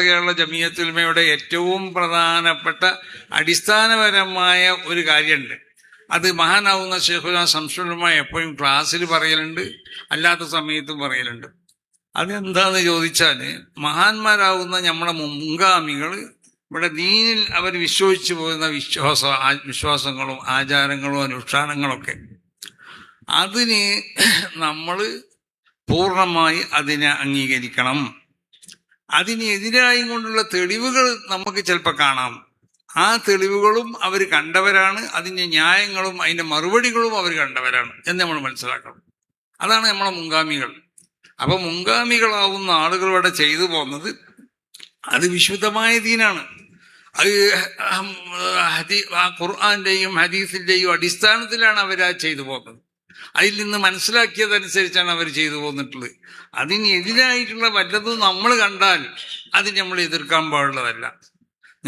കേരള ജമിയത്തുൽ ഉലമയുടെ ഏറ്റവും പ്രധാനപ്പെട്ട അടിസ്ഥാനപരമായ ഒരു കാര്യമുണ്ട്. അത് മഹാനാവുന്ന ശൈഖുനാ ശംസുൽ ഉലമ എപ്പോഴും ക്ലാസ്സിൽ പറയലുണ്ട്, അല്ലാത്ത സമയത്തും പറയലുണ്ട്. അതെന്താന്ന് ചോദിച്ചാൽ, മഹാന്മാരാവുന്ന നമ്മളെ മുൻഗാമികൾ ഇവിടെ ദീനിൽ അവർ വിശ്വസിച്ചു പോകുന്ന വിശ്വാസങ്ങളും ആചാരങ്ങളും അനുഷ്ഠാനങ്ങളൊക്കെ, അതിന് നമ്മൾ പൂർണ്ണമായി അതിനെ അംഗീകരിക്കണം. അതിനെതിരായി കൊണ്ടുള്ള തെളിവുകൾ നമുക്ക് ചിലപ്പോൾ കാണാം. ആ തെളിവുകളും അവർ കണ്ടവരാണ്, അതിൻ്റെ ന്യായങ്ങളും അതിൻ്റെ മറുപടികളും അവർ കണ്ടവരാണ് എന്ന് നമ്മൾ മനസ്സിലാക്കണം. അതാണ് നമ്മളെ മുൻഗാമികൾ. അപ്പൊ മുൻഗാമികളാവുന്ന ആളുകളിവിടെ ചെയ്തു പോകുന്നത് അത് വിശുദ്ധമായ ദീനാണ്. അത് ഖുർആന്റെയും ഹദീസിന്റെയും അടിസ്ഥാനത്തിലാണ് അവർ ആ ചെയ്തു പോകുന്നത്. അതിൽ നിന്ന് മനസ്സിലാക്കിയതനുസരിച്ചാണ് അവർ ചെയ്തു പോന്നിട്ടുള്ളത്. അതിനെതിരായിട്ടുള്ള വല്ലതും നമ്മൾ കണ്ടാൽ അത് നമ്മൾ എതിർക്കാൻ പാടുള്ളതല്ല.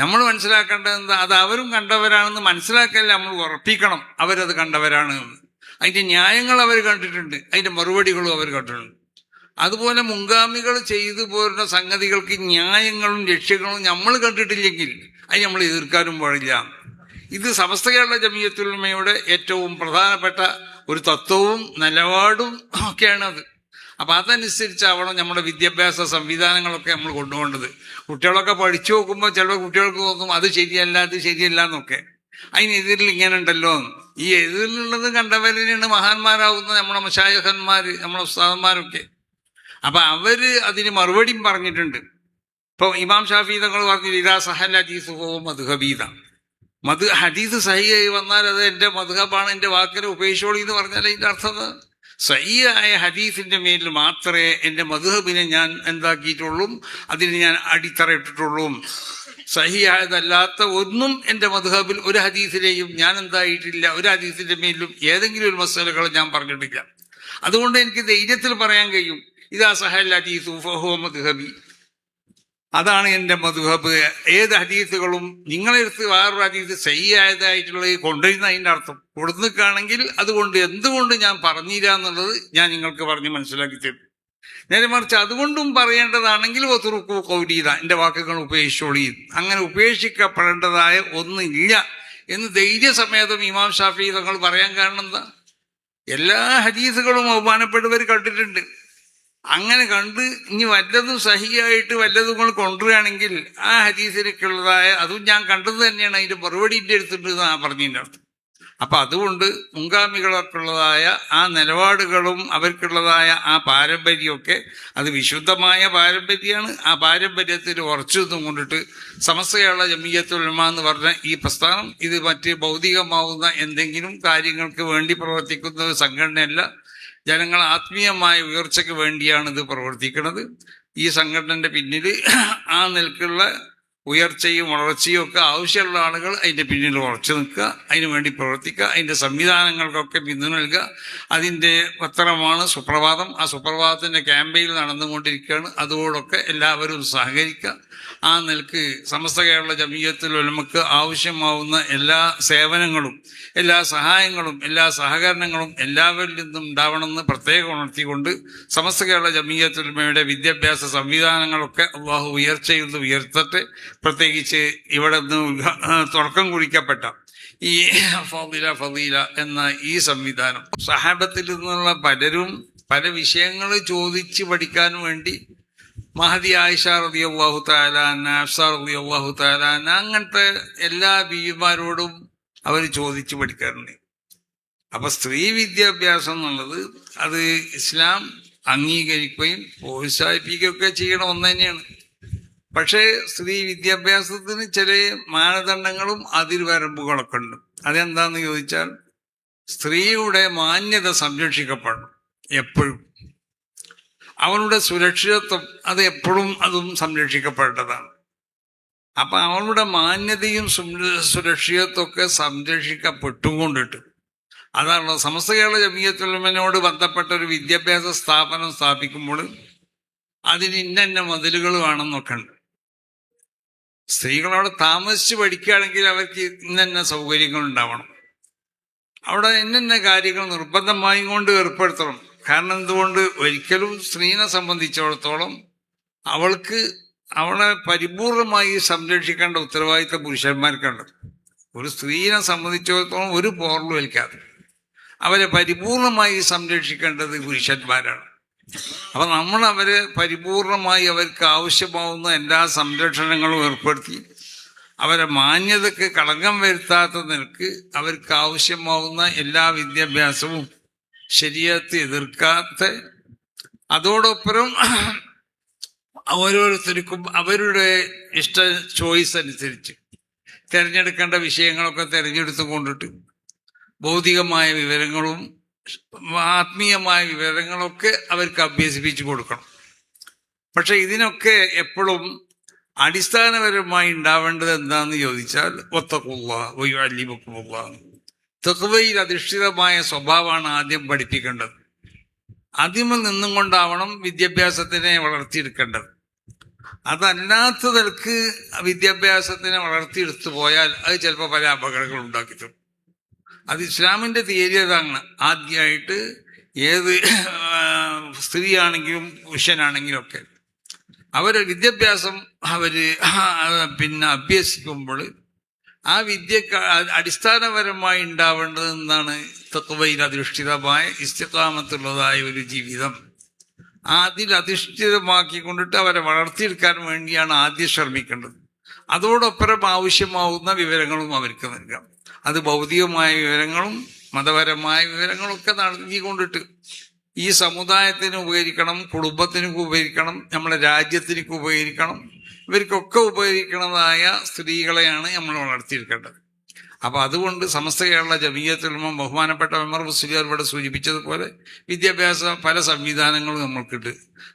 നമ്മൾ മനസ്സിലാക്കേണ്ടത് എന്താ? അത് അവരും കണ്ടവരാണെന്ന് മനസ്സിലാക്കല്ല, നമ്മൾ ഉറപ്പിക്കണം അവരത് കണ്ടവരാണ് എന്ന്. അതിന്റെ ന്യായങ്ങൾ അവർ കണ്ടിട്ടുണ്ട്, അതിന്റെ മറുപടികളും അവർ കണ്ടിട്ടുണ്ട്. അതുപോലെ മുൻഗാമികൾ ചെയ്തു പോരുന്ന സംഗതികൾക്ക് ന്യായങ്ങളും ലക്ഷ്യങ്ങളും നമ്മൾ കണ്ടിട്ടില്ലെങ്കിൽ അത് നമ്മൾ എതിർക്കാനും പാടില്ല. ഇത് സമസ്ത കേരള ജമിയത്തുൽ ഉലമയുടെ ഏറ്റവും പ്രധാനപ്പെട്ട ഒരു തത്വവും നിലപാടും ഒക്കെയാണ് അത്. അപ്പം അതനുസരിച്ചാവണം നമ്മുടെ വിദ്യാഭ്യാസ സംവിധാനങ്ങളൊക്കെ നമ്മൾ കൊണ്ടുപോകേണ്ടത്. കുട്ടികളൊക്കെ പഠിച്ചു നോക്കുമ്പോൾ ചില കുട്ടികൾക്ക് തോന്നും അത് ശരിയല്ല, അത് ശരിയല്ല എന്നൊക്കെ. അതിനെതിരിൽ ഇങ്ങനെ ഉണ്ടല്ലോ. ഈ എതിരിലുള്ളത് കണ്ടവരെയാണ് മഹാന്മാരാവുന്ന നമ്മുടെ മശായിഖന്മാർ, നമ്മുടെ ഉസ്താദന്മാരൊക്കെ. അപ്പൊ അവര് അതിന് മറുപടിയും പറഞ്ഞിട്ടുണ്ട്. ഇപ്പൊ ഇമാം ഷാഫി തങ്ങൾ പറഞ്ഞു, ഇതാ സഹൽ ഹദീസ് പോവും മദ്ഹബീത. ഹദീസ് സഹിയായി വന്നാൽ അത് എൻ്റെ മദ്ഹബാണ്, എൻ്റെ വാക്കിനെ ഉപേക്ഷിച്ചോളി എന്ന് പറഞ്ഞാൽ അതിൻ്റെ അർത്ഥം സഹിയായ ഹദീസിന്റെ മേലിൽ മാത്രമേ എൻ്റെ മദ്ഹബിനെ ഞാൻ എന്താക്കിയിട്ടുള്ളൂ, അതിന് ഞാൻ അടിത്തറയിട്ടിട്ടുള്ളൂ. സഹിയായതല്ലാത്ത ഒന്നും എൻ്റെ മദ്ഹബിൽ ഒരു ഹദീസിലെയും ഞാൻ എന്തായിട്ടില്ല, ഒരു ഹദീസിന്റെ മേലിലും ഏതെങ്കിലും ഒരു മസലകൾ ഞാൻ പറഞ്ഞിട്ടില്ല. അതുകൊണ്ട് എനിക്ക് ധൈര്യത്തിൽ പറയാൻ കഴിയും, ഇതാ സഹൽ ഹദീസു ഫഹുവ മദ്ഹബി, അതാണ് എൻ്റെ മദ്ഹബ്. ഏത് ഹദീസുകളും നിങ്ങളെടുത്ത് വേറൊരു ഹദീസ് സഹിയായതായിട്ടുള്ളത് കൊണ്ടുവരുന്ന അതിൻ്റെ അർത്ഥം കൊടുക്കുകയാണെങ്കിൽ അതുകൊണ്ട് എന്തുകൊണ്ട് ഞാൻ പറഞ്ഞില്ല എന്നുള്ളത് ഞാൻ നിങ്ങൾക്ക് പറഞ്ഞ് മനസ്സിലാക്കി തരും. നേരെ മറിച്ച് അതുകൊണ്ടും പറയേണ്ടതാണെങ്കിൽ ഒത്തുറുക്കു കൗലീത, എൻ്റെ വാക്കുകൾ ഉപേക്ഷിച്ചോളി, അങ്ങനെ ഉപേക്ഷിക്കപ്പെടേണ്ടതായ ഒന്നില്ല എന്ന് ധൈര്യസമേതം ഇമാം ഷാഫി തങ്ങൾ പറയാൻ കാരണം എന്താ? എല്ലാ ഹദീസുകളും ബഹുമാനപ്പെട്ടവർ കണ്ടിട്ടുണ്ട്. അങ്ങനെ കണ്ട് ഇനി വല്ലതും സഹിയായിട്ട് വല്ലതും നിങ്ങൾ കൊണ്ടുവരികയാണെങ്കിൽ ആ ഹദീസിലേക്കുള്ളതായ അതും ഞാൻ കണ്ടത് തന്നെയാണ്, അതിന്റെ മറുപടിൻ്റെ അടുത്തുണ്ട് എന്നാണ് പറഞ്ഞതിൻ്റെ അർത്ഥം. അപ്പൊ അതുകൊണ്ട് മുൻഗാമികൾക്കുള്ളതായ ആ നിലപാടുകളും അവർക്കുള്ളതായ ആ പാരമ്പര്യമൊക്കെ അത് വിശുദ്ധമായ പാരമ്പര്യമാണ്. ആ പാരമ്പര്യത്തിൽ ഉറച്ചു കൊണ്ടിട്ട് സമസ്ത കേരള ജമിയത്തുൽ ഉലമ എന്ന് പറഞ്ഞ ഈ പ്രസ്ഥാനം ഇത് മറ്റ് ഭൗതികമാവുന്ന എന്തെങ്കിലും കാര്യങ്ങൾക്ക് വേണ്ടി പ്രവർത്തിക്കുന്ന ഒരു സംഘടനയല്ല. ജനങ്ങൾ ആത്മീയമായ ഉയർച്ചയ്ക്ക് വേണ്ടിയാണ് ഇത് പ്രവർത്തിക്കുന്നത്. ഈ സംഘടനയുടെ പിന്നിൽ ആ നിൽക്കുള്ള ഉയർച്ചയും വളർച്ചയും ഒക്കെ ആവശ്യമുള്ള ആളുകൾ അതിൻ്റെ പിന്നിൽ ഉറച്ചു നിൽക്കുക, അതിനു വേണ്ടി പ്രവർത്തിക്കുക, അതിൻ്റെ സംവിധാനങ്ങൾക്കൊക്കെ പിന്തുണ നൽകുക. അതിൻ്റെ പത്രമാണ് സുപ്രഭാതം. ആ സുപ്രഭാതത്തിൻ്റെ ക്യാമ്പയിൻ നടന്നുകൊണ്ടിരിക്കുകയാണ്. അതോടൊക്കെ എല്ലാവരും സഹകരിക്കുക. ആ നിലക്ക് സമസ്ത കേരള ജമിയത്തുൽ ഉലമക്ക് ആവശ്യമാവുന്ന എല്ലാ സേവനങ്ങളും എല്ലാ സഹായങ്ങളും എല്ലാ സഹകരണങ്ങളും എല്ലാവരിൽ നിന്നും ഉണ്ടാവണമെന്ന് പ്രത്യേകം ഉണർത്തിക്കൊണ്ട് സമസ്ത കേരള ജമിയത്തുൽ ഉലമയുടെ വിദ്യാഭ്യാസ സംവിധാനങ്ങളൊക്കെ അല്ലാഹു ഉയർച്ചയിൽ ഉയർത്തട്ടെ. പ്രത്യേകിച്ച് ഇവിടെ നിന്ന് തുടക്കം കുറിക്കപ്പെട്ട ഈ ഫളീല എന്ന ഈ സംവിധാനം, സഹാബത്തിൽ നിന്നുള്ള പലരും പല വിഷയങ്ങൾ ചോദിച്ച് പഠിക്കാൻ വേണ്ടി മഹദി ആയിഷ റളിയല്ലാഹു തആല അൻഹ, ഹഫ്സ റളിയല്ലാഹു തആല അൻഹ, അങ്ങനത്തെ എല്ലാ ബീവിമാരോടും അവർ ചോദിച്ച് പഠിക്കാറുണ്ട്. അപ്പൊ സ്ത്രീ വിദ്യാഭ്യാസം എന്നുള്ളത് അത് ഇസ്ലാം അംഗീകരിക്കുകയും പ്രോത്സാഹിപ്പിക്കുകയൊക്കെ ചെയ്യണ ഒന്ന് തന്നെയാണ്. പക്ഷേ സ്ത്രീ വിദ്യാഭ്യാസത്തിന് ചില മാനദണ്ഡങ്ങളും അതിർവരമ്പുകളൊക്കെ ഉണ്ട്. അതെന്താന്ന് ചോദിച്ചാൽ, സ്ത്രീയുടെ മാന്യത സംരക്ഷിക്കപ്പെടണം എപ്പോഴും. അവളുടെ സുരക്ഷിതത്വം അത് എപ്പോഴും അതും സംരക്ഷിക്കപ്പെടേണ്ടതാണ്. അപ്പൊ അവളുടെ മാന്യതയും സുരക്ഷിതത്വമൊക്കെ സംരക്ഷിക്കപ്പെട്ടുകൊണ്ടിട്ട് അതാണ് സമസ്ത കേരള ജമിയത്തുൽ ഉലമയോട് ബന്ധപ്പെട്ട ഒരു വിദ്യാഭ്യാസ സ്ഥാപനം സ്ഥാപിക്കുമ്പോൾ അതിന് ഇന്ന മതിലുകൾ വേണമെന്നൊക്കെ ഉണ്ട്. സ്ത്രീകളവിടെ താമസിച്ച് പഠിക്കുകയാണെങ്കിൽ അവർക്ക് ഇന്ന സൗകര്യങ്ങൾ ഉണ്ടാവണം. അവിടെ ഇന്ന കാര്യങ്ങൾ നിർബന്ധമായും കൊണ്ട് ഏർപ്പെടുത്തണം. കാരണം എന്തുകൊണ്ട്? ഒരിക്കലും സ്ത്രീനെ സംബന്ധിച്ചിടത്തോളം അവൾക്ക് അവളെ പരിപൂർണമായി സംരക്ഷിക്കേണ്ട ഉത്തരവാദിത്തം പുരുഷന്മാർക്കുണ്ട്. ഒരു സ്ത്രീയെ സംബന്ധിച്ചിടത്തോളം ഒരു പോറലും ഏൽക്കാതെ അവരെ പരിപൂർണമായി സംരക്ഷിക്കേണ്ടത് പുരുഷന്മാരാണ്. അപ്പൊ നമ്മൾ അവരെ പരിപൂർണമായി അവർക്ക് ആവശ്യമാവുന്ന എല്ലാ സംരക്ഷണങ്ങളും ഏർപ്പെടുത്തി അവരെ മാന്യതയ്ക്ക് കളങ്കം വരുത്താത്ത നിലക്ക് അവർക്ക് ആവശ്യമാവുന്ന എല്ലാ വിദ്യാഭ്യാസവും ശരീഅത്ത് എതിർക്കാത്ത, അതോടൊപ്പം ഓരോരുത്തർക്കും അവരുടെ ഇഷ്ട ചോയ്സ് അനുസരിച്ച് തിരഞ്ഞെടുക്കേണ്ട വിഷയങ്ങളൊക്കെ തിരഞ്ഞെടുത്തു കൊണ്ടിട്ട് ഭൗതികമായ വിവരങ്ങളും ആത്മീയമായ വിവരങ്ങളൊക്കെ അവർക്ക് അഭ്യസിപ്പിച്ചു കൊടുക്കണം. പക്ഷെ ഇതിനൊക്കെ എപ്പോഴും അടിസ്ഥാനപരമായി ഉണ്ടാവേണ്ടത് എന്താണെന്ന് ചോദിച്ചാൽ തഖ്വയിൽ അധിഷ്ഠിതമായ സ്വഭാവമാണ് ആദ്യം പഠിപ്പിക്കേണ്ടത്. ആദ്യം നിന്നും കൊണ്ടാവണം വിദ്യാഭ്യാസത്തിനെ വളർത്തിയെടുക്കേണ്ടത്. അതല്ലാത്ത നിലക്ക് വിദ്യാഭ്യാസത്തിനെ വളർത്തിയെടുത്തു പോയാൽ അത് ചിലപ്പോൾ പല അപകടങ്ങളും ഉണ്ടാക്കി തരും. അത് ഇസ്ലാമിന്റെ തിയറി അതാണ്. ആദ്യമായിട്ട് ഏത് സ്ത്രീയാണെങ്കിലും പുരുഷനാണെങ്കിലും ഒക്കെ അവരെ വിദ്യാഭ്യാസം അഭ്യസിക്കുമ്പോൾ ആ വിദ്യക്ക് അടിസ്ഥാനപരമായി ഉണ്ടാവേണ്ടത് എന്താണ്? തഖ്വയിൽ അധിഷ്ഠിതമായ ഇസ്തിഖാമത്തുള്ളതായ ഒരു ജീവിതം അതിൽ അധിഷ്ഠിതമാക്കിക്കൊണ്ടിട്ട് അവരെ വളർത്തിയെടുക്കാൻ വേണ്ടിയാണ് ആദ്യം ശ്രമിക്കേണ്ടത്. അതോടൊപ്പം ആവശ്യമാവുന്ന വിവരങ്ങളും അവർക്ക് നൽകാം. അത് ഭൗതികമായ വിവരങ്ങളും മതപരമായ വിവരങ്ങളൊക്കെ നൽകിക്കൊണ്ടിട്ട് ഈ സമുദായത്തിന് ഉപകരിക്കണം, കുടുംബത്തിന് ഉപകരിക്കണം, നമ്മുടെ രാജ്യത്തിന് ഉപകരിക്കണം, ഇവർക്കൊക്കെ ഉപകരിക്കുന്നതായ സ്ത്രീകളെയാണ് നമ്മൾ വളർത്തിയെടുക്കേണ്ടത്. അപ്പൊ അതുകൊണ്ട് സമസ്ത കേരള ജമിയത്തുൽ ഉലമ ബഹുമാനപ്പെട്ട ഉമർ മുസ്ലിയാർ ഇവിടെ സൂചിപ്പിച്ചതുപോലെ വിദ്യാഭ്യാസ പല സംവിധാനങ്ങളും നമ്മൾക്കുണ്ട്.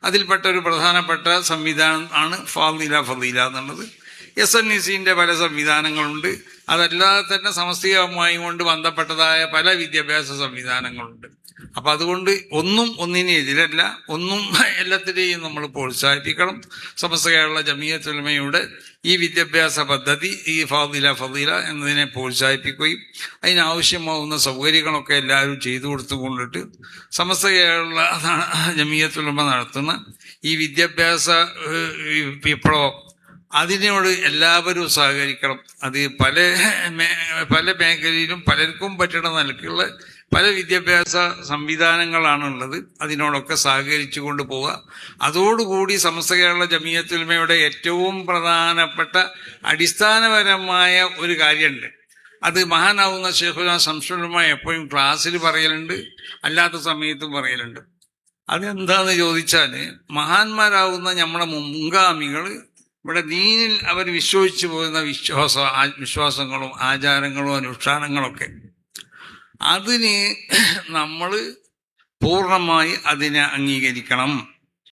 അതിൽപ്പെട്ട ഒരു പ്രധാനപ്പെട്ട സംവിധാനം ആണ് ഫളീല എന്നുള്ളത്. SNECന്റെ പല സംവിധാനങ്ങളുണ്ട്. അതല്ലാതെ തന്നെ സമസ്തീയമായി കൊണ്ട് ബന്ധപ്പെട്ടതായ പല വിദ്യാഭ്യാസ സംവിധാനങ്ങളുണ്ട്. അപ്പൊ അതുകൊണ്ട് ഒന്നും ഒന്നിനെ എതിരല്ല, ഒന്നും എല്ലാത്തിനെയും നമ്മൾ പ്രോത്സാഹിപ്പിക്കണം. സമസ്ത കേരള ജമിയത്തുൽ ഉലമയുടെ ഈ വിദ്യാഭ്യാസ പദ്ധതി, ഈ ഫളീല എന്നതിനെ പ്രോത്സാഹിപ്പിക്കുകയും അതിനാവശ്യമാവുന്ന സൗകര്യങ്ങളൊക്കെ എല്ലാവരും ചെയ്തു കൊടുത്തുകൊണ്ടിട്ട് സമസ്ത കേരള ജമിയത്തുൽ ഉലമ നടത്തുന്ന ഈ വിദ്യാഭ്യാസ വിപ്ലവം അതിനോട് എല്ലാവരും സഹകരിക്കണം. അത് പല മേഖലയിലും പലർക്കും പറ്റുന്ന നിലക്കുള്ള പല വിദ്യാഭ്യാസ സംവിധാനങ്ങളാണുള്ളത്. അതിനോടൊക്കെ സഹകരിച്ചു കൊണ്ട് പോവുക. അതോടുകൂടി സമസ്ത കേരള ജമിയത്തുൽ ഉലമയുടെ ഏറ്റവും പ്രധാനപ്പെട്ട അടിസ്ഥാനപരമായ ഒരു കാര്യമുണ്ട്. അത് മഹാനാവുന്ന ശൈഖുനാ ശംസുൽ ഉലമ എപ്പോഴും ക്ലാസ്സിൽ പറയലുണ്ട്, അല്ലാത്ത സമയത്തും പറയലുണ്ട്. അതെന്താന്ന് ചോദിച്ചാൽ, മഹാന്മാരാവുന്ന നമ്മുടെ മുൻഗാമികൾ ഇവിടെ ദീനിൽ അവർ വിശ്വസിച്ചു പോകുന്ന വിശ്വാസങ്ങളും ആചാരങ്ങളും അനുഷ്ഠാനങ്ങളൊക്കെ അതിന് നമ്മൾ പൂർണ്ണമായി അതിനെ അംഗീകരിക്കണം.